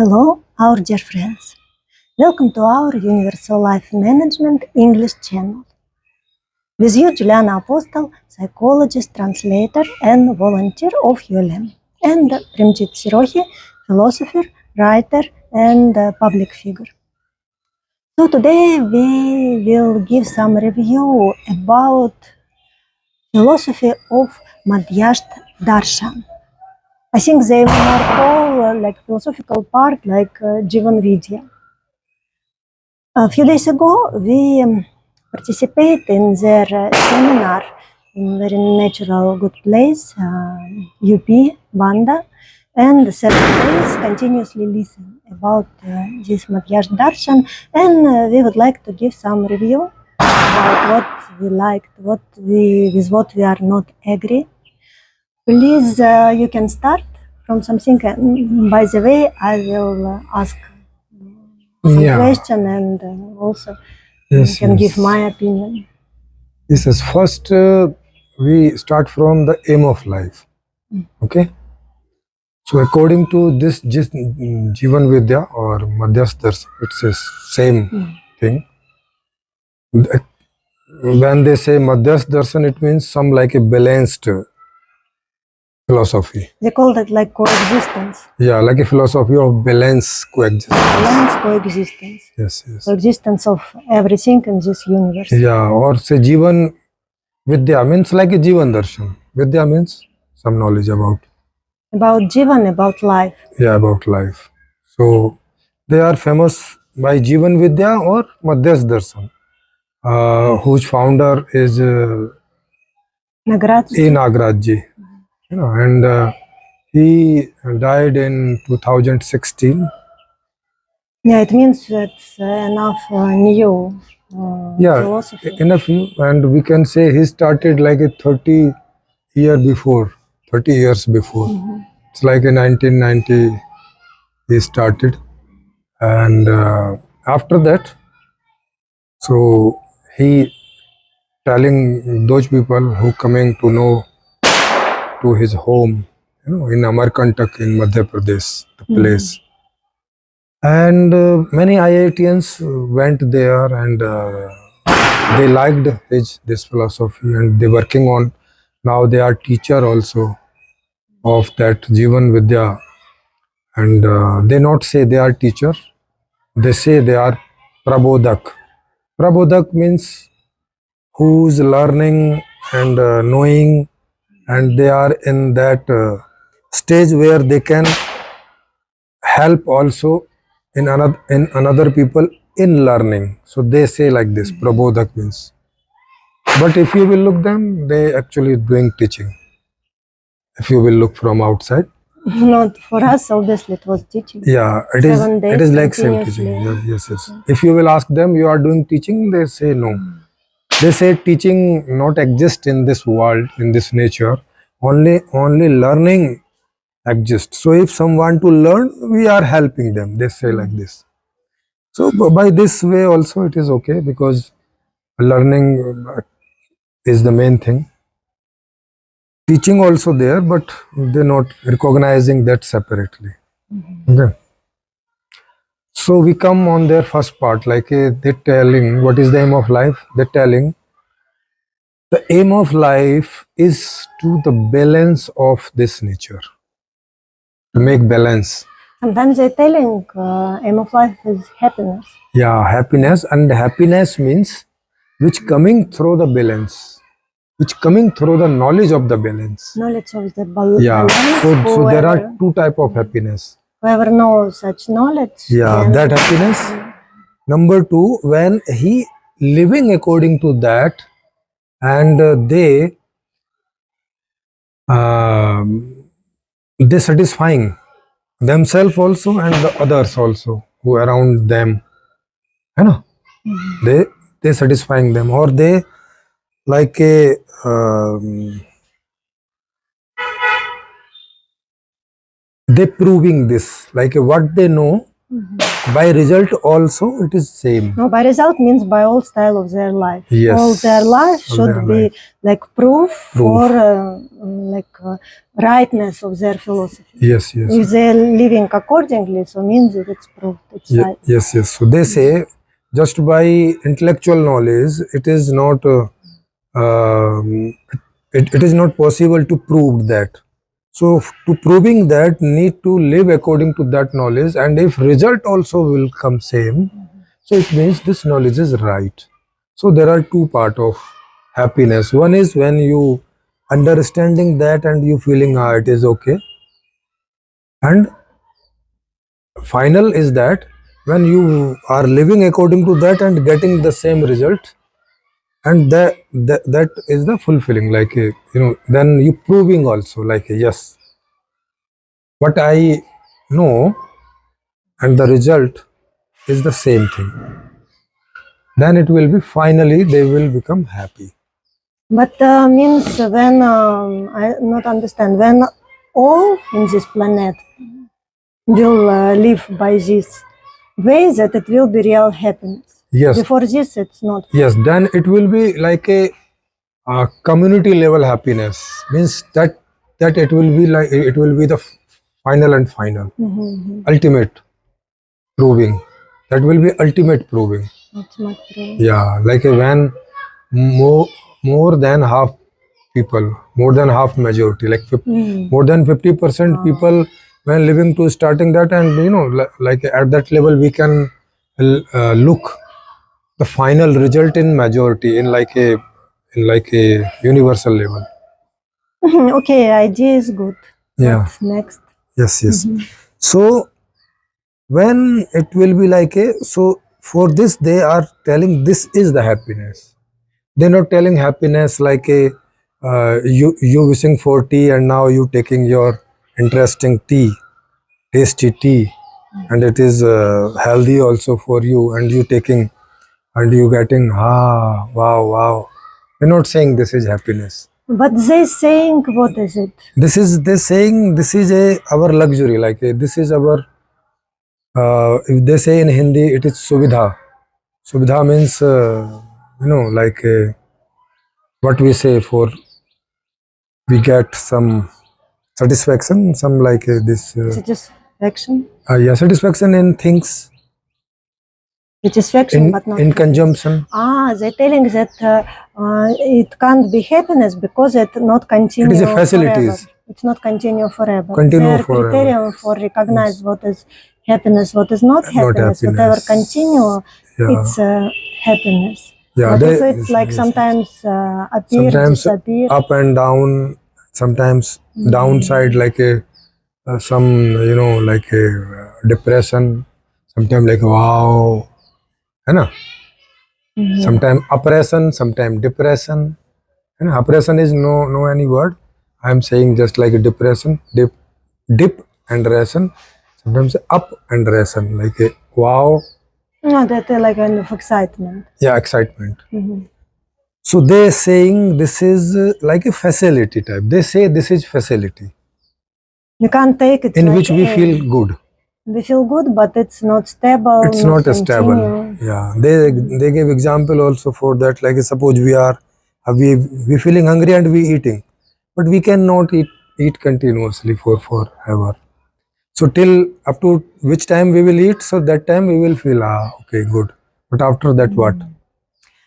Hello, our dear friends. Welcome to our Universal Life Management English channel. With you, Juliana Apostle, psychologist, translator, and volunteer of ULM, and Prem Singhji, philosopher, writer, and public figure. So today we will give some review about philosophy of Madhyastha Darshan. I think they more call like philosophical part like Jeevan Vidya. A few days ago, we participated in their seminar in very natural, good place, UP, Banda, and 7 days continuously listen about this Madhyastha Darshan, and we would like to give some review about what we liked, with what we are not agree. Please, you can start from something. By the way, I will ask some question and also can give my opinion. Yes, first we start from the aim of life. Okay. So according to this Jeevan Vidya or Madhyastha Darshan, it's the same thing. When they say Madhyastha Darshan, it means some like a balanced philosophy. They call that like coexistence. Yeah, like a philosophy of balance, coexistence. Balance, coexistence. Yes. Coexistence of everything in this universe. Yeah, or say Jeevan Vidya means like a Jeevan Darshan. Vidya means some knowledge about Jeevan, about life. Yeah, about life. So they are famous by Jeevan Vidya or Madhyasth Darshan, whose founder is Nagrajji. And he died in 2016. Yeah, it means that's enough new philosophy. Enough, and we can say he started like a 30 years before. It's like in 1990 he started, and after that, so he telling those people who coming to know to his home, in Amarkantak in Madhya Pradesh, the place. And many IITians went there, and they liked this philosophy, and they working on. Now they are teacher also of that Jeevan Vidya, and they not say they are teacher, they say they are prabodhak. Prabodhak means who's learning and knowing, and they are in that stage where they can help also in another people in learning. So they say like this, prabodhak means. But if you will look them, they actually doing teaching. If you will look from outside. Not for us, obviously it was teaching. Yeah, it is like same teaching. Yes. If you will ask them, you are doing teaching, they say no. They say teaching not exist in this world, in this nature. Only learning exists. So if some want to learn, we are helping them. They say like this. So by this way also it is okay, because learning is the main thing. Teaching also there, but they're not recognizing that separately. Okay. So we come on their first part, like they're telling what is the aim of life. They're telling the aim of life is to the balance of this nature, to make balance. Sometimes they're telling aim of life is happiness. Yeah, happiness, and happiness means which coming through the balance, which coming through the knowledge of the balance. Knowledge of the balance. Yeah, so there are two type of happiness. Whoever knows such knowledge. Yeah, that happiness. Number two, when he living according to that, and they satisfying themselves also and the others also who around them, you know, they satisfying them, or they like a they proving this, like what they know, by result also it is same. No, by result means by all style of their life. Yes, all their life all should their be life. like proof for rightness of their philosophy. Yes, yes. If they're living accordingly, so means that it's proved, it's right. Yes, yes. So they say just by intellectual knowledge, it is not it is not possible to prove that. So to proving that, need to live according to that knowledge, and if result also will come same, so it means this knowledge is right. So there are two part of happiness. One is when you understanding that and you feeling it is okay, and final is that when you are living according to that and getting the same result, and that is the fulfilling, like then you proving also, like yes, what I know and the result is the same thing, then it will be finally they will become happy. But means when I not understand, when all in this planet will live by this way, that it will be real happiness. Yes. Before this, it's not. Yes, then it will be like a community level happiness, means that it will be like it will be the final and final ultimate proving, that will be ultimate proving. It's not true. Yeah, like when more than half people, more than half majority, like more than 50% people when living to starting that, and like at that level we can look the final result in majority, in like a universal level. Okay, idea is good. Yeah. What's next? Yes, yes. So when it will be like a, so for this they are telling this is the happiness. They're not telling happiness like a you wishing for tea and now you taking your interesting tea, tasty tea, and it is healthy also for you, and you taking and you getting wow. They're not saying this is happiness. But they saying, what is it? This is they saying this is our luxury, like this is our if they say in Hindi it is suvidha. Suvidha means like what we say for we get some satisfaction, some like this Satisfaction? yeah, satisfaction in things, Satisfaction, but not in happiness. consumption. They're telling that it can't be happiness because it not continue. It is a facilities. Forever. It's not continue forever. Continue Their forever. criterion for recognize what is happiness, what is not happiness. Whatever continue, it's happiness. Yeah, but if it's like sometimes appear, sometimes disappear, up and down, sometimes downside, like a some like a depression, sometimes like wow, है ना? Sometimes oppression, sometimes depression. And oppression is no any word. I am saying just like a depression, dip and ration. Sometimes up and ration, like a wow. No, that's like kind of excitement. Yeah, excitement. So they saying this is like a facility type. They say this is facility. You can't take it in like which we feel good. We feel good, but it's not stable. It's not stable. Yeah, they give example also for that. Like suppose we feeling hungry and we eating, but we cannot eat continuously forever. So till up to which time we will eat, so that time we will feel okay, good. But after that what?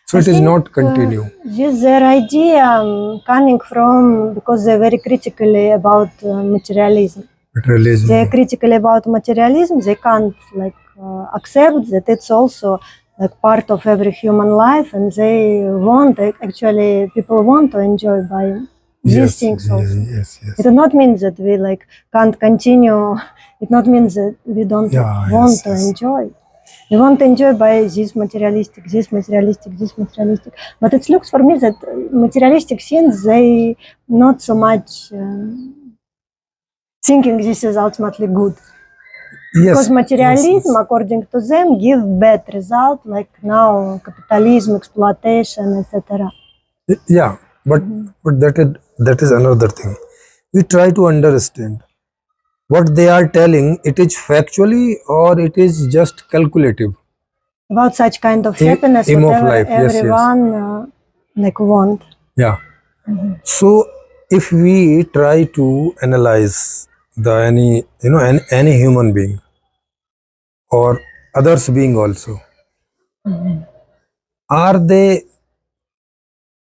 So it is not continue. Just their idea coming from because they're very critically about materialism. They're critical about materialism. They can't like accept that it's also like part of every human life, and they want actually people want to enjoy by these things also. Yes. It does not mean that we like can't continue. It not means that we don't want to enjoy. We want to enjoy by this materialistic. But it looks for me that materialistic things, they not so much thinking this is ultimately good. Because materialism, according to them, give bad result, like now capitalism, exploitation, etc. Yeah, but that is another thing. We try to understand. what they are telling, it is factually or it is just calculative? About such kind of Aim happiness, of whatever life, yes, yes. everyone like want. Yeah. So if we try to analyze the any human being or others being also, are they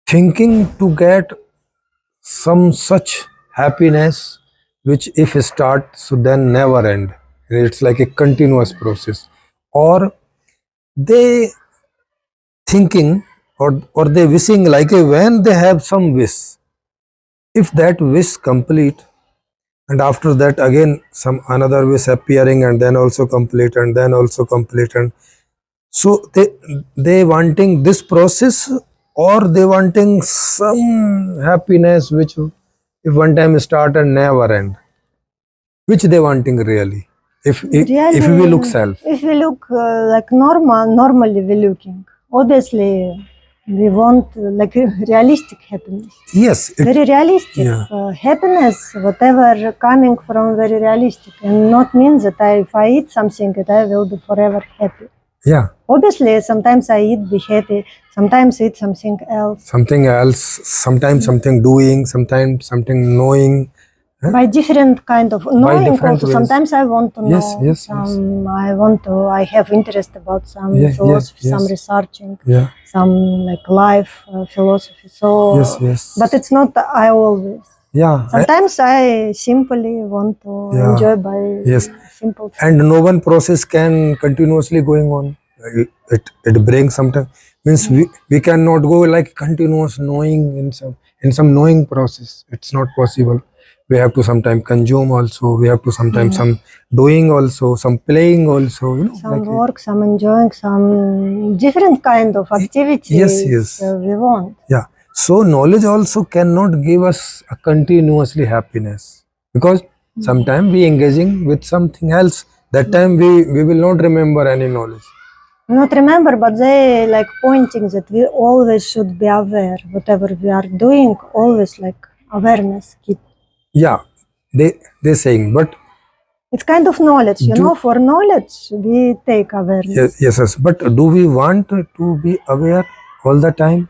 thinking to get some such happiness which if start so then never end? It's like a continuous process, or they thinking or they wishing like a when they have some wish, if that wish complete and after that again some another wish appearing and then also complete and then also complete, and so they wanting this process or they wanting some happiness which if one time start and never end, which they wanting really, if we look self? If we look like normally we looking, obviously we want like realistic happiness. Yes, Very realistic yeah. happiness, whatever coming from very realistic, and not means that if I eat something that I will be forever happy. Yeah, Obviously, sometimes I eat be happy, sometimes eat something else. Sometimes something doing, sometimes something knowing. By different kind of knowing different also. ways. Sometimes I want to Yes, know yes, some. I have interest about some Yeah, philosophy, yes. some researching, Yeah. some like life philosophy. So, Yes, yes. but it's not I always. Yeah. Sometimes I simply want to Yeah. enjoy by Yes. simple. And no one process can continuously going on. It brings sometimes means we cannot go like continuous knowing in some knowing process. It's not possible. We have to sometimes consume also. We have to sometimes some doing also, some playing also. Some like work, some enjoying, some different kind of activities. Yes. We want. Yeah. So knowledge also cannot give us a continuously happiness, because sometimes we engaging with something else. That time we will not remember any knowledge. Not remember, but they like pointing that we always should be aware. Whatever we are doing, always like awareness. Yeah, they saying, but It's kind of knowledge, you know. For knowledge, we take awareness. yes. But do we want to be aware all the time?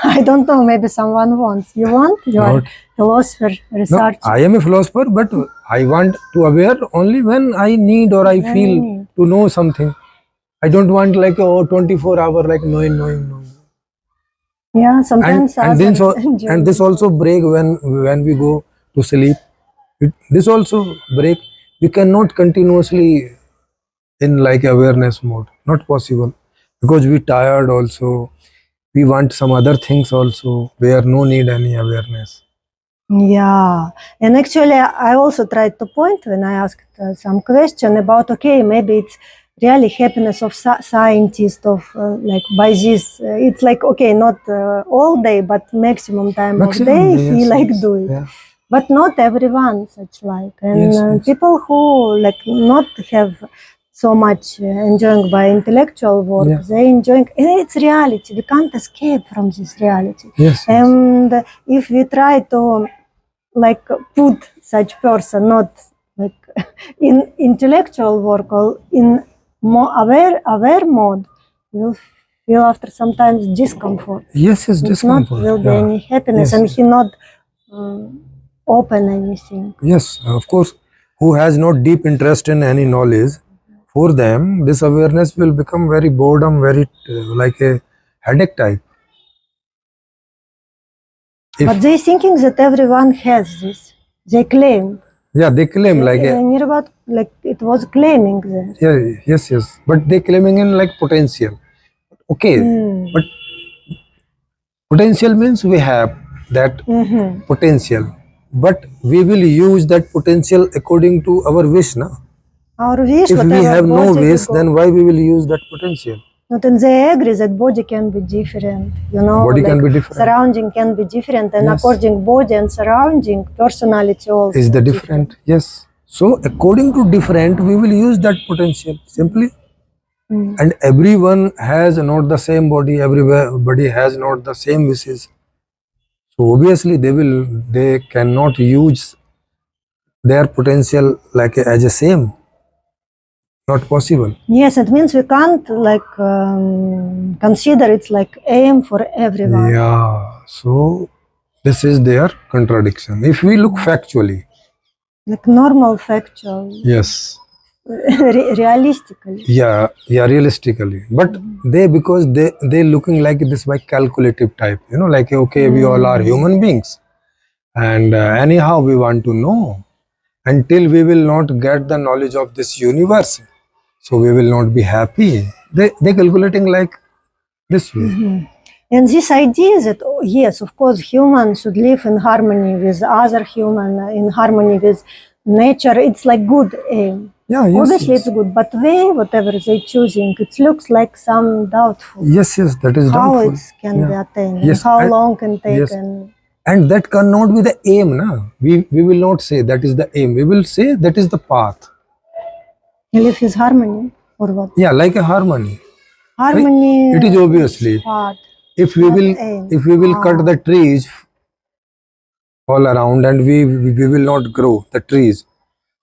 I don't know. Maybe someone wants. You want? You are philosopher, researcher. No, I am a philosopher, but I want to aware only when I need or I feel to know something. I don't want like 24 hour like knowing. Yeah, sometimes and this also break when we go to sleep. This also break. We cannot continuously in like awareness mode. Not possible, because we tired also. We want some other things also where no need any awareness. Yeah, and actually, I also tried to point when I asked some question about, okay, maybe it's really happiness of scientist of like by this. It's like, okay, not all day, but maximum time of day he like do it. Yeah. But not everyone such like, and people who like not have so much enjoying by intellectual work, they enjoying, and it's reality. We can't escape from this reality. And if we try to like put such person not like in intellectual work or in more aware mode, will feel after sometimes discomfort. Yes, discomfort. Not will be any happiness, and he not open anything. Yes, of course. Who has no deep interest in any knowledge, for them this awareness will become very boredom, very like a headache type. But they thinking that everyone has this. They claim. Yeah, they claim like it was claiming there. Yeah, yes. But they claiming in like potential. Okay, but potential means we have that potential, but we will use that potential according to our wish, na? Our wish. If we have no wish, then why we will use that potential? Not and they agree that body can be different, you know. Body can be different. Surrounding can be different, and according body and surrounding, personality also is the different. Yes. So according to different, we will use that potential simply. And everyone has not the same body. Everybody has not the same wishes. So obviously they cannot use their potential like as a same? Not possible. Yes, it means we can't like consider it's like aim for everyone. Yeah. So this is their contradiction. If we look factually, Like normal, factual, yes, realistically. yeah, realistically, but they, because they looking like this by calculative type, like okay, we all are human beings, and anyhow we want to know. Until we will not get the knowledge of this universe, so we will not be happy. They calculating like this way. And this idea that, oh, yes, of course, humans should live in harmony with other human, in harmony with nature, it's like good aim. Yeah, yes, Obviously, yes. it's good, but they, whatever they choosing, it looks like some doubtful. Yes, that is How doubtful. it can be attained, Yes, and how and- long can take, yes. and that cannot be the aim, na. We will not say that is the aim. We will say that is the path. live with harmony, or what? Yeah, like a harmony. Harmony. It is obviously. Path. If we will cut the trees all around, and we will not grow the trees,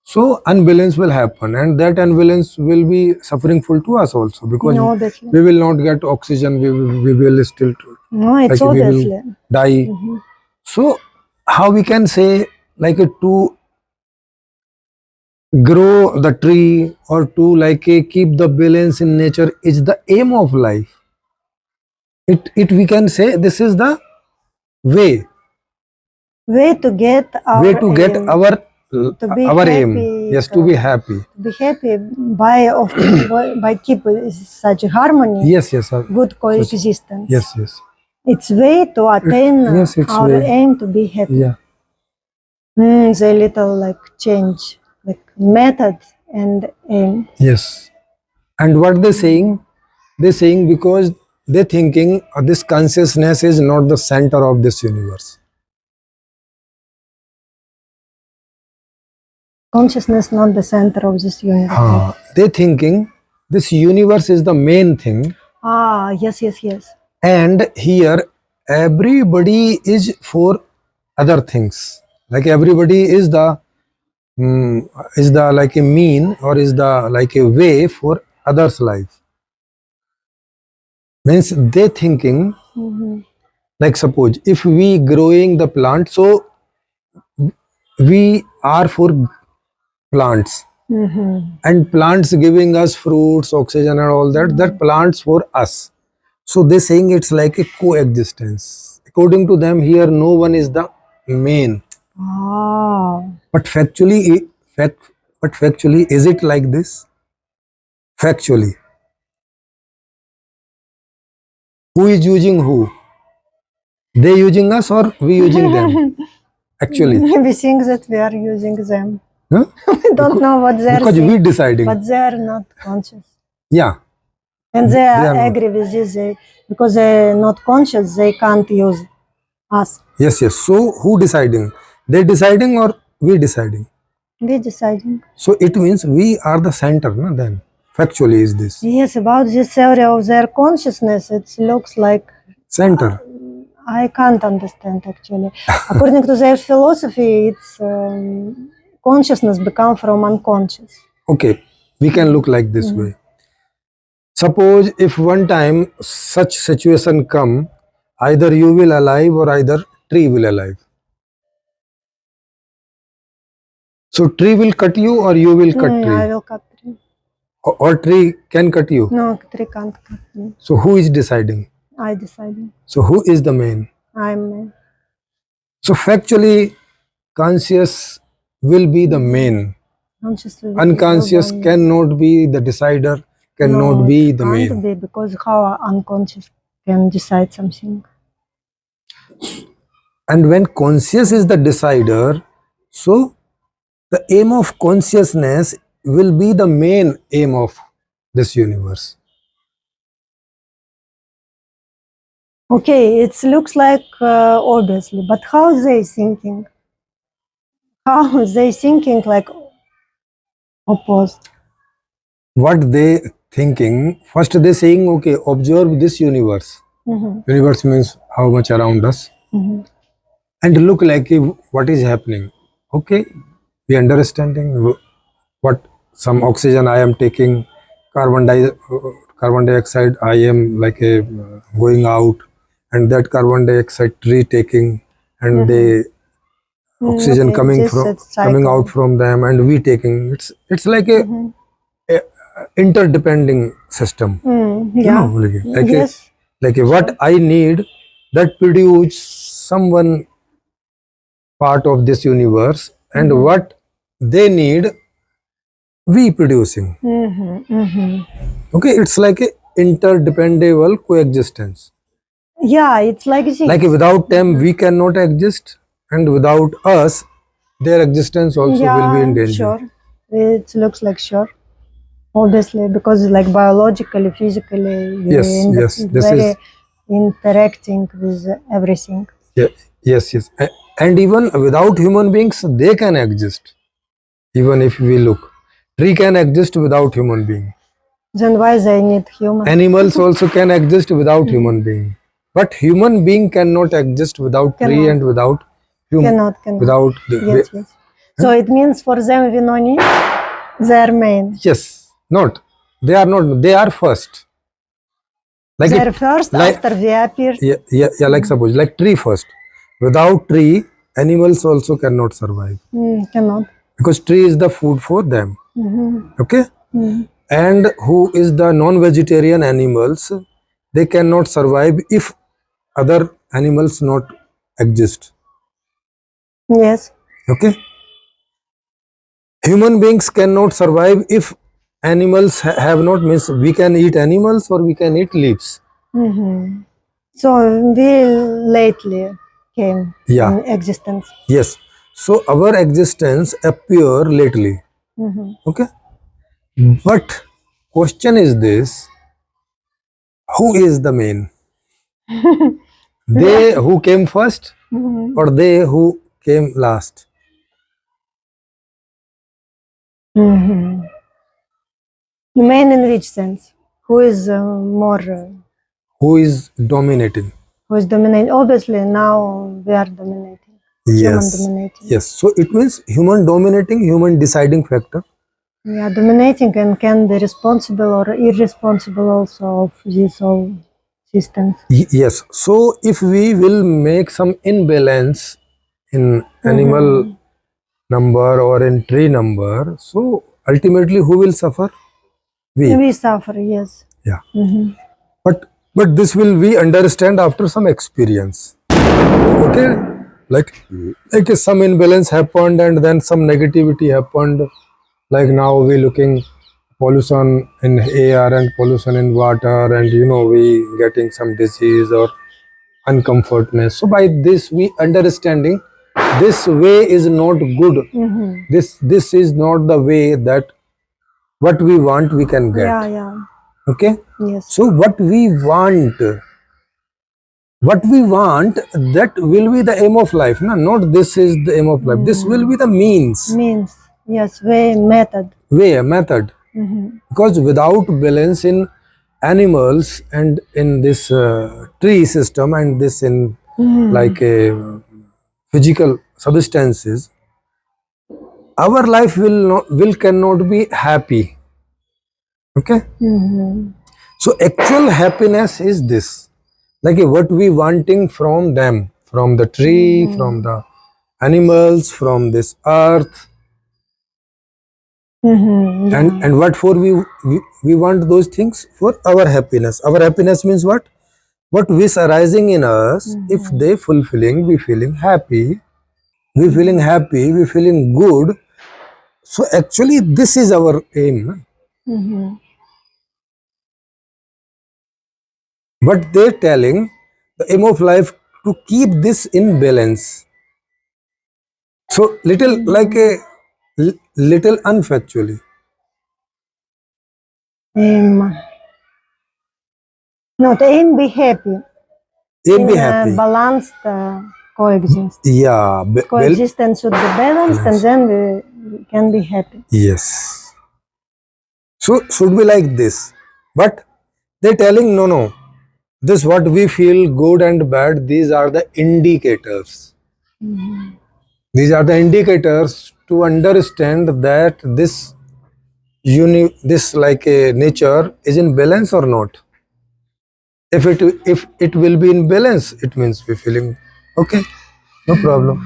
so unbalance will happen, and that unbalance will be suffering full to us also, because No, obviously. we will not get oxygen. We will still No, it's like we obviously. will die. So how we can say like to grow the tree, or to like keep the balance in nature is the aim of life? It we can say this is the way Way to get our aim. To be our happy, aim. Yes, to be happy. To be happy by keep such harmony. Yes, Good coexistence. yes. It's way to attain yes, it's our way. aim to be happy. Yeah. The little like change, like method and aim. Yes. And what they saying? They saying because they thinking this consciousness is not the center of this universe. Consciousness not the center of this universe. They thinking this universe is the main thing. Yes. And here everybody is for other things. Like everybody is the like a mean, or is the like a way for others' life. Means they thinking like, suppose if we growing the plant, so we are for plants, and plants giving us fruits, oxygen and all that plants for us. So they saying it's like a coexistence. According to them, here no one is the main. But factually, is it like this? Factually, who is using who? They using us or we using them? Actually, We think that we are using them. huh? We don't know what they are Because saying, we deciding. but they are not conscious. Yeah. And they are not. agree with this. Because they're not conscious, they can't use us. Yes. So who deciding? They deciding or we deciding? We deciding. So it means we are the center, no? Then factually is this Yes, about this theory of their consciousness, it looks like center. I can't understand actually. According to their philosophy, it's consciousness become from unconscious. Okay, we can look like this way. Suppose if one time such situation come, either you will alive or either tree will alive. So tree will cut you or you will cut tree. I will cut tree. Or tree can cut you. No, tree can't cut me. So who is deciding? I deciding. So who is the main? I'm main. So factually, conscious will be the main. Unconscious cannot be the decider, cannot be the main. Can't be, because how unconscious can decide something? And when conscious is the decider, so the aim of consciousness will be the main aim of this universe. Okay, it looks like obviously, but how they thinking? How they thinking like opposed? What they thinking? First they saying, okay, observe this universe. Universe means how much around us, and look like what is happening. Okay, we understanding what some oxygen I am taking, carbon dioxide I am like a going out, and that carbon dioxide tree taking, and the oxygen Okay, coming this from is coming out cycle. from them, and we taking. It's like a interdepending system. You know, Yeah. Yes. like a what Sure. I need that produce someone part of this universe, and what they need we producing. Okay, it's like a interdependable coexistence. Yeah, it's like Like this. without them we cannot exist, and without us their existence also will be in Yeah, danger. sure. It looks like sure. Obviously, because like biologically, physically, we Yes, end up yes, this is very interacting with everything. yeah, yes, yes. And even without human beings they can exist. Even if we look, tree can exist without human being. Then why they need human? Animals also can exist without human being. But human being cannot exist without tree Cannot, and without human, cannot. without Yes, yes. So it means for them we no need their main. yes, not. They are not. They are first. Like They're it, first like after we appear. yeah. Like suppose like tree first. Without tree, animals also cannot survive Cannot. because tree is the food for them. Okay, and who is the non-vegetarian animals? They cannot survive if other animals not exist. Yes. Okay, human beings cannot survive if animals have not, means we can eat animals or we can eat leaves. So we lately came Yeah, in existence. yes. So our existence appear lately. Okay, but question is this: who is the main? They who came first, or they who came last? Main in which sense? Who is more? Who is dominating? Who is dominating? Obviously, now we are dominating. Human Yes, dominating. yes. So it means human dominating, human deciding factor. Yeah, dominating and can be responsible or irresponsible also of these all systems. Yes. So if we will make some imbalance in animal number or in tree number, so ultimately who will suffer? We. We suffer, yes. Yeah. But this will we understand after some experience. Okay. Like some imbalance happened and then some negativity happened. Like now we looking pollution in air and pollution in water, and we getting some disease or uncomfortness. So by this we understanding this way is not good. This is not the way that what we want we can get. Yeah. Okay. Yes. So what we want that will be the aim of life. No, not this is the aim of life. This will be the means, Means, yes, way, method. way, method. Because without balance in animals and in this tree system and this in like a physical substances, our life will cannot be happy. Okay. So actual happiness is this, like what we wanting from them, from the tree, from the animals, from this earth. And what for we want those things for our happiness. Our happiness means what wish arising in us, if they fulfilling, we feeling happy, we feeling good. So actually this is our aim. But they're telling the aim of life to keep this in balance. So little like a little unfactually. Aim. Not aim, be happy. Aim In be a happy. balanced coexistence. Yeah. Coexistence should be balanced and then we can be happy. Yes. So should be like this. But they're telling no. This what we feel good and bad, these are the indicators. These are the indicators to understand that this like a nature is in balance or not. If it will be in balance, it means we're feeling okay, no problem.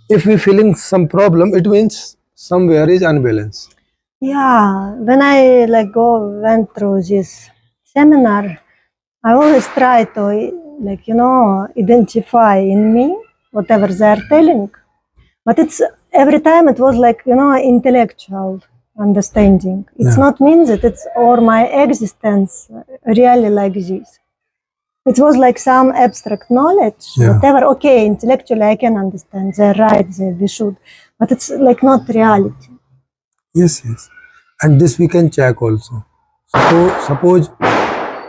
If we're feeling some problem, it means somewhere is unbalance. Yeah, when I went through this seminar, I always try to identify in me whatever they're telling. But it's every time it was intellectual understanding. It's Yeah. not means that it's or my existence really like this. It was like some abstract knowledge, Yeah. whatever. Okay, intellectually I can understand. They're right. We should, but it's like not reality. Yes, yes. And this we can check also. Suppose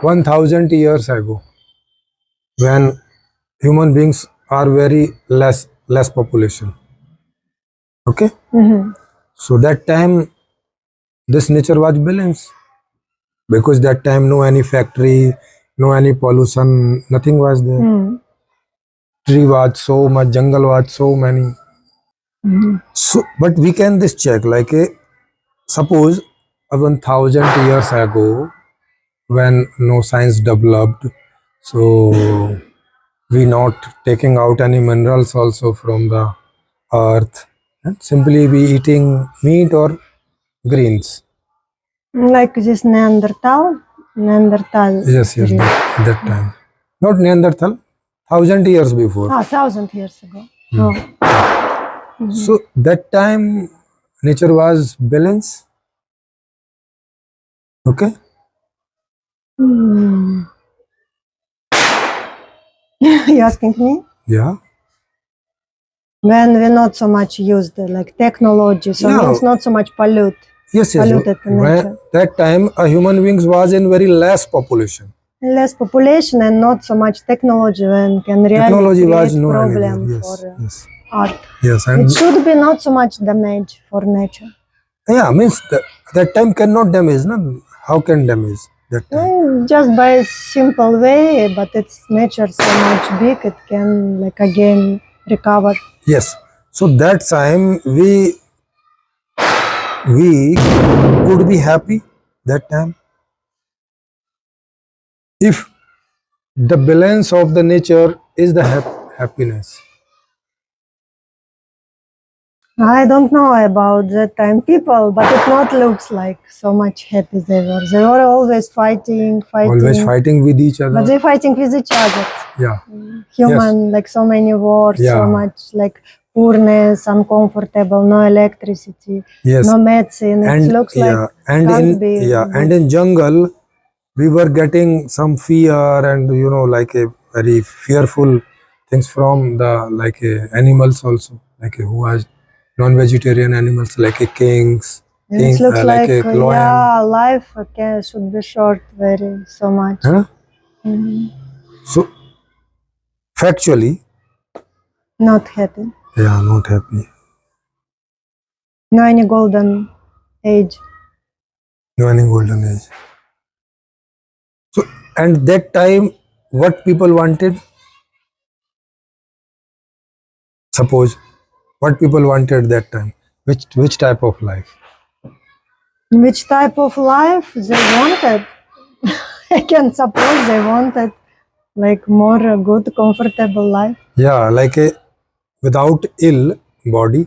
1000 years ago, when human beings are very less population. Okay? So that time this nature was balanced, because that time no any factory, no any pollution, nothing was there. Tree was so much, jungle was so many. So, but we can this check like a suppose 1000 years ago, when no science developed, so we not taking out any minerals also from the earth, and simply we eating meat or greens. Like this Neanderthal. Yes, period. that time. Not Neanderthal, 1000 years before. 1,000 years ago. Oh. So that time nature was balanced. Okay? You asking me? Yeah. When we not so much used like technology, so Yeah. means not so much polluted Yes. nature. When that time a human beings was in very less population. Less population and not so much technology when can really Technology create was no problem anywhere. for Yes. art. Yes, and It should be not so much damage for nature. yeah, means that time cannot damage, no? How can damage that time? Just by a simple way, but it's nature so much big, it can like again recover. Yes. So that time we could be happy that time if the balance of the nature is the happiness. I don't know about that time people, but it not looks like so much happy they were. They were always fighting. Always fighting with each But other. they're fighting with each other. Yeah. Human, like so many wars, so Yeah. much like poorness, uncomfortable, no electricity, Yes. no medicine. It And looks like and can't be and in jungle we were getting some fear, and like a very fearful things from the like animals also, like who was non-vegetarian animals, like a kings. And it looks like a lion. yeah, life should be short very so much. Huh? So factually, Not happy. yeah, not happy. No any golden age. No any golden age. So and that time, what people wanted? Suppose what people wanted that time. Which type of life? Which type of life they wanted? I can suppose they wanted like more good, comfortable life. Yeah, like a without ill body.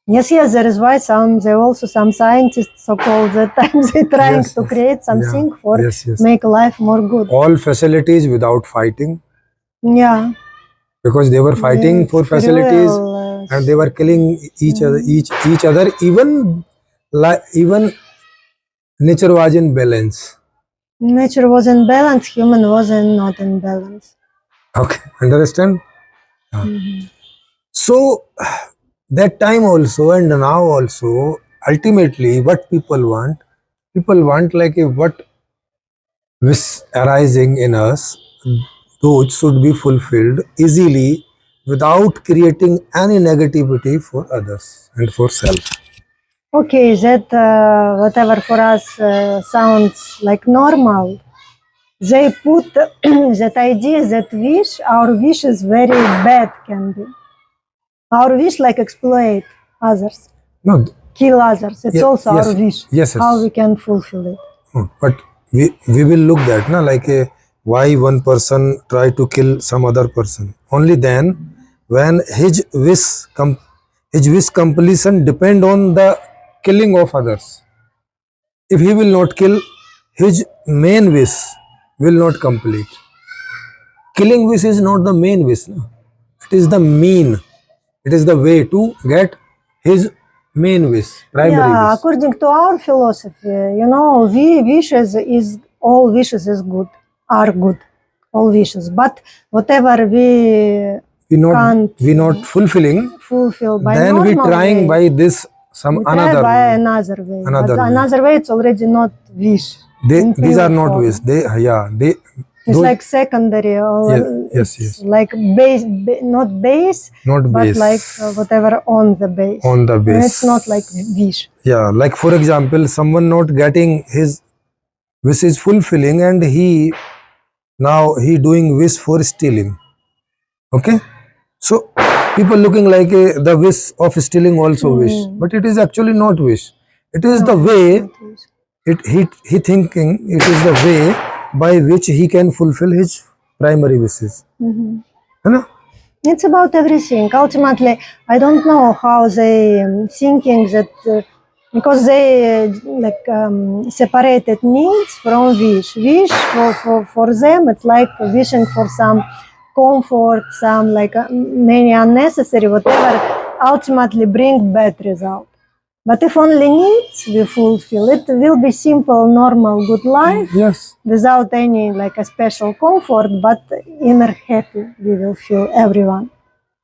Yes, there is why there also some scientists so-called that times they trying Yes, to yes. create something Yeah. for Yes, yes. make life more good. All facilities without fighting, Yeah. because they were fighting It's for facilities, cruel, and they were killing each other. Even nature was in balance. Nature was in balance, human wasn't not in balance. Okay, understand? So that time also and now also, ultimately what people want like a what wish arising in us, those should be fulfilled easily without creating any negativity for others and for self. Okay, that whatever for us sounds like normal, they put that idea, that wish, our wish is very bad can be. Our wish like exploit others. No, kill others. It's also yes, our wish. yes, How yes. we can fulfill it. But we will look that na, like why one person try to kill some other person. Only then when his wish completion depend on the killing of others. If he will not kill, his main wish will not complete. Killing wish is not the main wish. No? It is the mean. It is the way to get his main wish, primary Yeah, wish. according to our philosophy, we all wishes is good, are good, all wishes. But whatever we We not fulfilling. fulfill by Then we normal trying way, by this some we try another by way. another way. Another but way. another way, it's already not wish. These are pure not form. ways. It's like secondary, or yes. like base, not base, Not but base. like whatever on the base. On the And base. it's not like wish. Yeah, like for example, someone not getting his wish is fulfilling, and he doing wish for stealing. Okay, so people looking like the wish of stealing also wish, but it is actually not wish. It is the way. He thinking it is the way by which he can fulfill his primary wishes. You know? It's about everything. Ultimately, I don't know how they thinking that because they separated needs from wish. Wish for them, it's like wishing for some comfort, some many unnecessary whatever. Ultimately, bring bad result. But if only needs we fulfill, it will be simple, normal, good life. Yes. Without any a special comfort, but inner happy we will feel, everyone.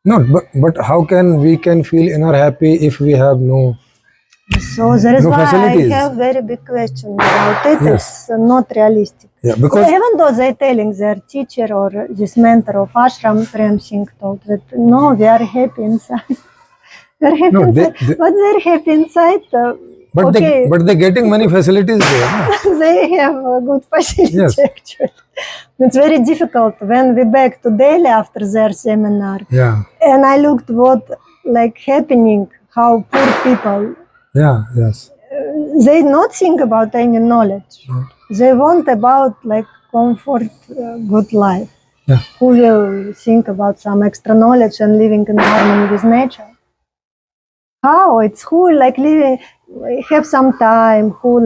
No, but how can we feel inner happy if we have no? So there is No why facilities. I have very big question about it. Yes. It's not realistic. Yeah, because even though they're telling their teacher or this mentor of ashram, Prem Singhji, told that no, we are happy inside. They're happy inside, but they're happy inside. But they're getting many facilities there. No? They have a good facility. Yes. Actually. It's very difficult when we back to Delhi after their seminar. Yeah. And I looked what happening, how poor people. Yeah. Yes. They not think about any knowledge. They want about comfort, good life. Yeah. Who will think about some extra knowledge and living in harmony with nature? How? It's who living, have some time, who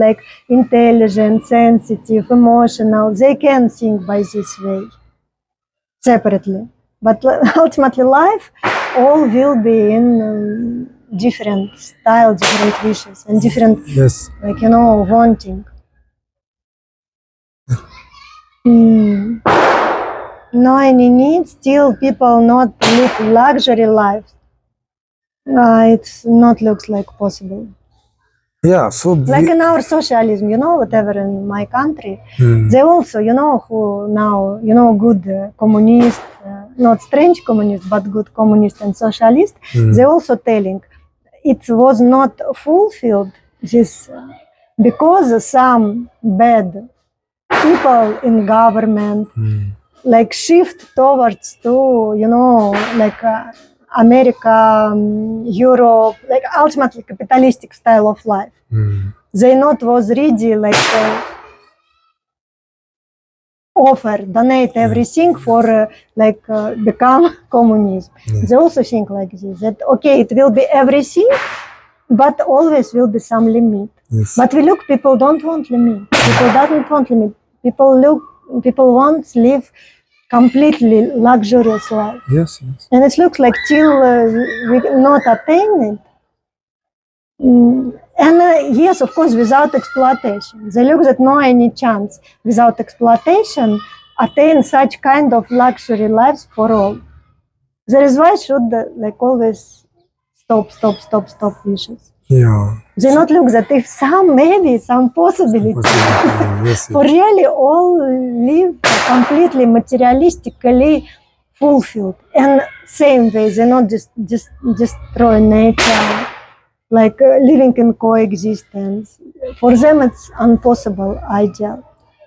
intelligent, sensitive, emotional. They can think by this way, separately. But ultimately life, all will be in different style, different wishes, and different, yes, wanting. No any need, still people not live luxury life. It's not looks like possible. Yeah, so in our socialism, whatever in my country, they also, who now, good communist, not strange communist, but good communist and socialist, they also telling it was not fulfilled this because some bad people in government shift towards to, America, Europe, ultimately capitalistic style of life. They not was ready offer, donate everything for become communist. They also think like this, that okay, it will be everything, but always will be some limit. But we look, people don't want limit. People doesn't want limit. People want to live completely luxurious life. Yes. And it looks like till we not attain it. And yes, of course, without exploitation. They look at no any chance without exploitation attain such kind of luxury lives for all. There is why should always stop wishes. Yeah. They not look that if maybe some possibility yes. for really all live completely materialistically fulfilled, and same way they not just destroy nature, living in coexistence. For them it's impossible ideal.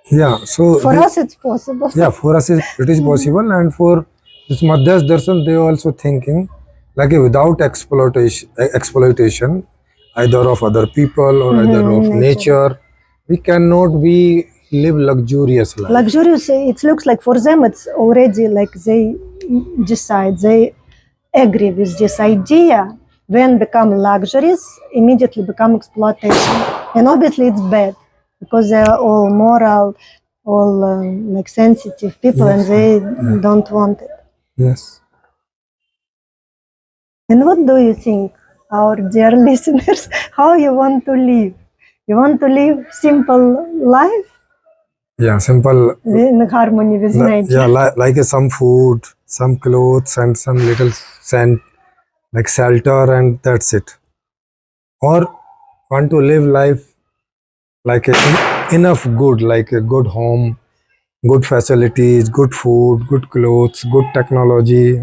Yeah, so for us it's possible. Yeah, for us it is possible, and for this Madhyasth Darshan they are also thinking without exploitation, either of other people or either of nature. We cannot be live luxurious life. Luxurious, it looks like for them it's already like they decide, they agree with this idea. When become luxuries, immediately become exploitation. And obviously it's bad because they are all moral, all like sensitive people, and they don't want it. Yes. And what do you think, our dear listeners, how you want to live? You want to live simple life? Yeah, simple. In harmony with nature. Yeah, like some food, some clothes, and some little scent, like shelter, and that's it. Or want to live life like enough good, like a good home, good facilities, good food, good clothes, good technology.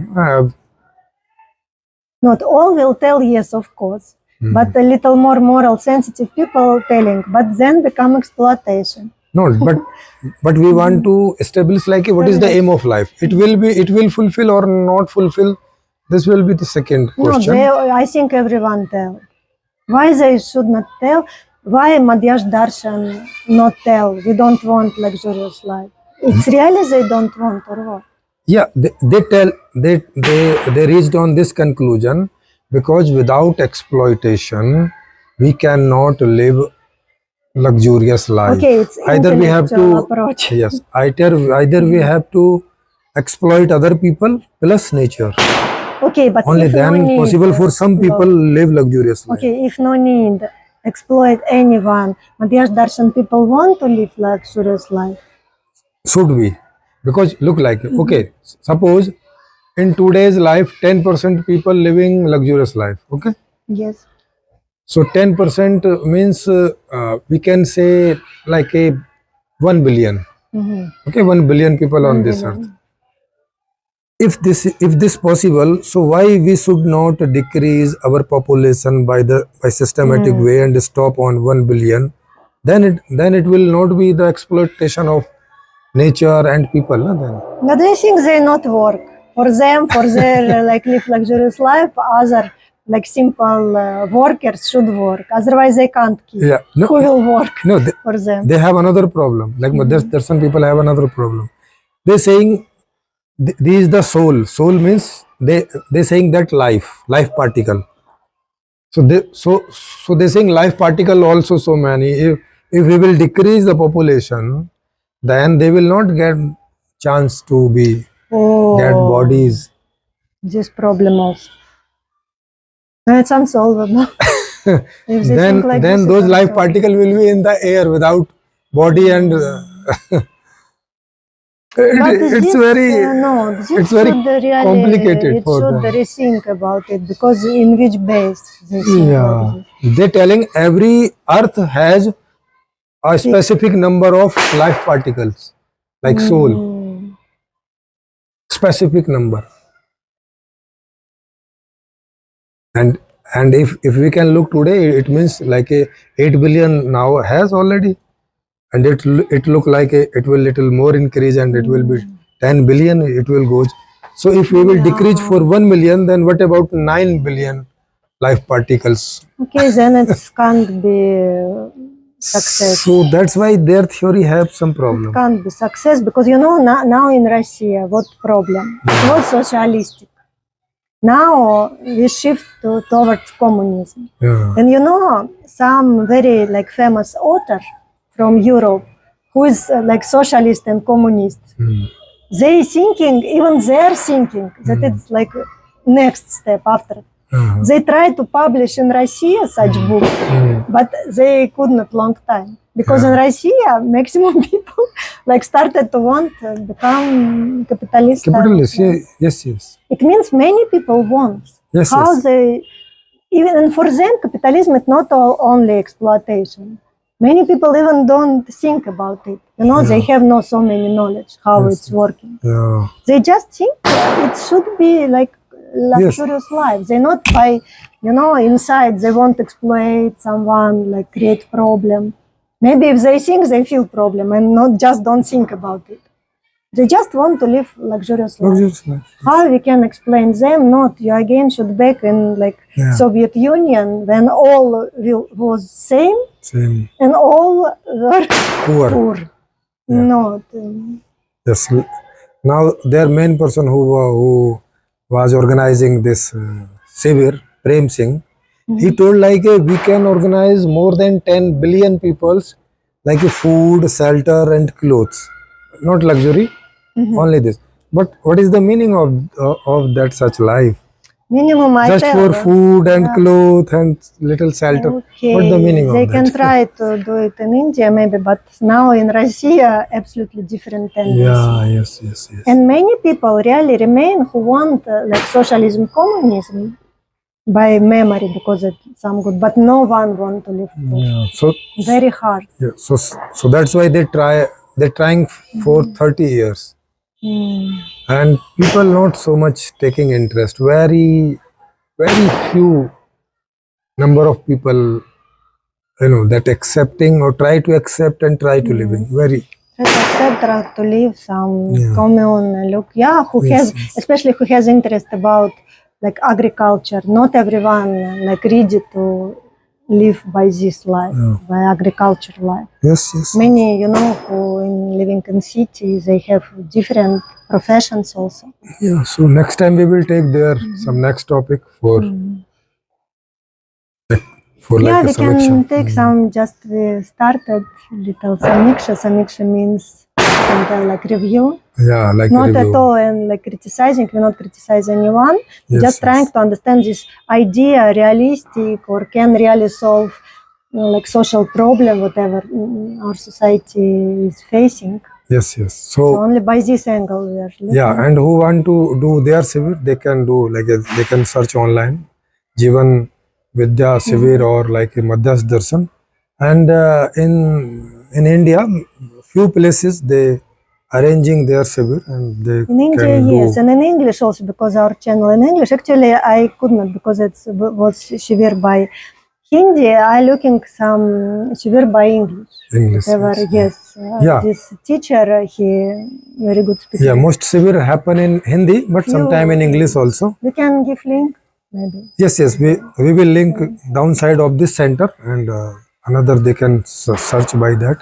Not all will tell yes, of course, but a little more moral sensitive people telling, but then become exploitation. No, but we want to establish like what is the aim of life. It will fulfill or not fulfill. This will be the second question. No, I think everyone tell. Why they should not tell? Why Madhyastha Darshan not tell? We don't want luxurious life. It's really they don't want, or what? Yeah, they tell they reached on this conclusion because without exploitation we cannot live luxurious life. Okay, it's either we have to approach. Yes, either we have to exploit other people plus nature. Okay, but only if then no need, possible for some people live luxurious life. Okay, if no need exploit anyone, Madhyastha Darshan people want to live luxurious life. Should we? Because look like okay, suppose in today's life 10% people living luxurious life. Okay, Yes. so 10% means we can say like a 1 billion. Okay, 1 billion people on this earth. If this possible, so why we should not decrease our population by systematic way and stop on 1 billion? Then it will not be the exploitation of nature and people. No, then. But I think they not work for them, for their like live luxurious life. Other like simple workers should work. Otherwise, they can't keep. Yeah, no, who will work? No, for them. They have another problem. Like Madhyastha Darshan people have another problem. They saying this is the soul. Soul means they saying that life particle. So they saying life particle also so many. If we will decrease the population, then they will not get chance to be get bodies. This problem also. It's unsolvable. then like those life particle will be in the air without body and it's very complicated. It should rethink about it because in which base they think like this. They're telling every earth has a specific number of life particles, like soul. Specific number. And if we can look today, it means like a 8 billion now has already, and it look like it will little more increase, and it will be 10 billion. It will go. So if we will decrease for 1 million, then what about 9 billion life particles? Okay, then it can't be success. So that's why their theory have some problem. It can't be success because now in Russia, what problem? It was socialistic. Now we shift towards communism. And some very like famous author from Europe who is like socialist and communist. They're thinking that it's like next step after. They tried to publish in Russia such book, but they could not long time. Because in Russia, maximum people like started to want to become capitalist. Yes. It means many people want. Yes, How they, even for them, capitalism is not only exploitation. Many people even don't think about it. They have no so many knowledge how it's working. They just think it should be like luxurious life. They not by, inside they want to exploit someone, like create problem. Maybe if they think, they feel problem and not just don't think about it. They just want to live luxurious life. Luxurious life. How we can explain them? Not you again should back in like Soviet Union when all was same and all were poor. Not. Yes. Now their main person who was organizing this Sivir, Prem Singh, he told like we can organize more than 10 billion peoples like food, shelter and clothes. Not luxury, only this. But what is the meaning of that such life? Minimum I Just tell. for food and clothes and little shelter. Okay. What's the meaning They of can that? try to do it in India maybe, but now in Russia, absolutely different tendency. Yeah, yes. And many people really remain who want like socialism, communism by memory because it's some good, but no one want to live poor. Yeah, so Very hard. yeah, so that's why they're trying for 30 years. And people not so much taking interest. Very few number of people, that accepting or try to accept and try to living. Very. Try to live some commune look. Yeah, who has, especially who has interest about like agriculture. Not everyone like ready to live by this life, by agriculture life. Yes. Many, who in living in city, they have different professions also. Yeah. So next time we will take there some next topic for like we a can selection. take some. Just we started little samiksha. Samiksha means like review. Yeah, like Not review. at all and like criticizing. We not criticize anyone. Just trying to understand this idea realistic or can really solve like social problem whatever our society is facing. Yes. So only by this angle we are looking. Yeah, and who want to do their Sivir, they can do like they can search online, Jeevan Vidya Sivir or like a Madhyasth Darshan. And in India, few places they arranging their Sivir and they in India, can yes, do. and in English also because our channel in English. Actually, I could not because it was Shivir by Hindi. I looking some Shivir by English. English. Yes. This teacher, he very good speaker. Yeah, most Sivir happen in Hindi, but sometime in English also. We can give link, maybe. Yes, we will link downside of this center and another they can search by that.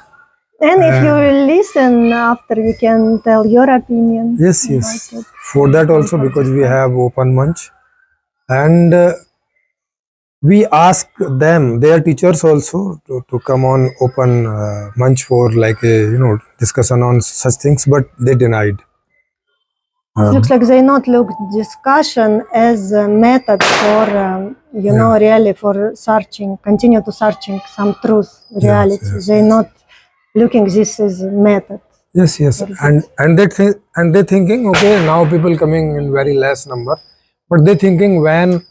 And if you will listen after, you can tell your opinion. Yes. For that also, because we have open munch and we ask them, their teachers also, to come on open munch for like a discussion on such things, but they denied. It looks like they not look discussion as a method for really for searching, continue to searching some truth, reality. They not looking this as a method. Yes, and they thinking, okay, now people coming in very less number, but they thinking when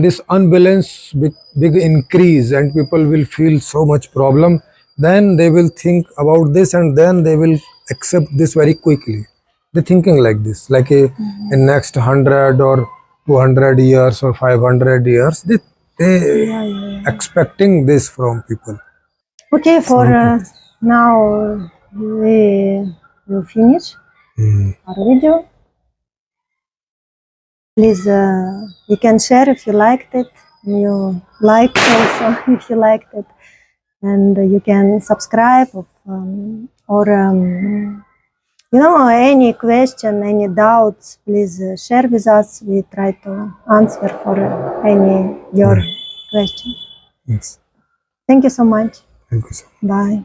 this unbalance big increase and people will feel so much problem, then they will think about this and then they will accept this very quickly. They're thinking like this, like in next 100 or 200 years or 500 years, they expecting this from people. Okay, for now we will finish our video. Please, you can share if you liked it. You like also if you liked it, and you can subscribe or any question, any doubts. Please share with us. We try to answer for any your question. Yes. Thank you so much. Thank you so much. Bye.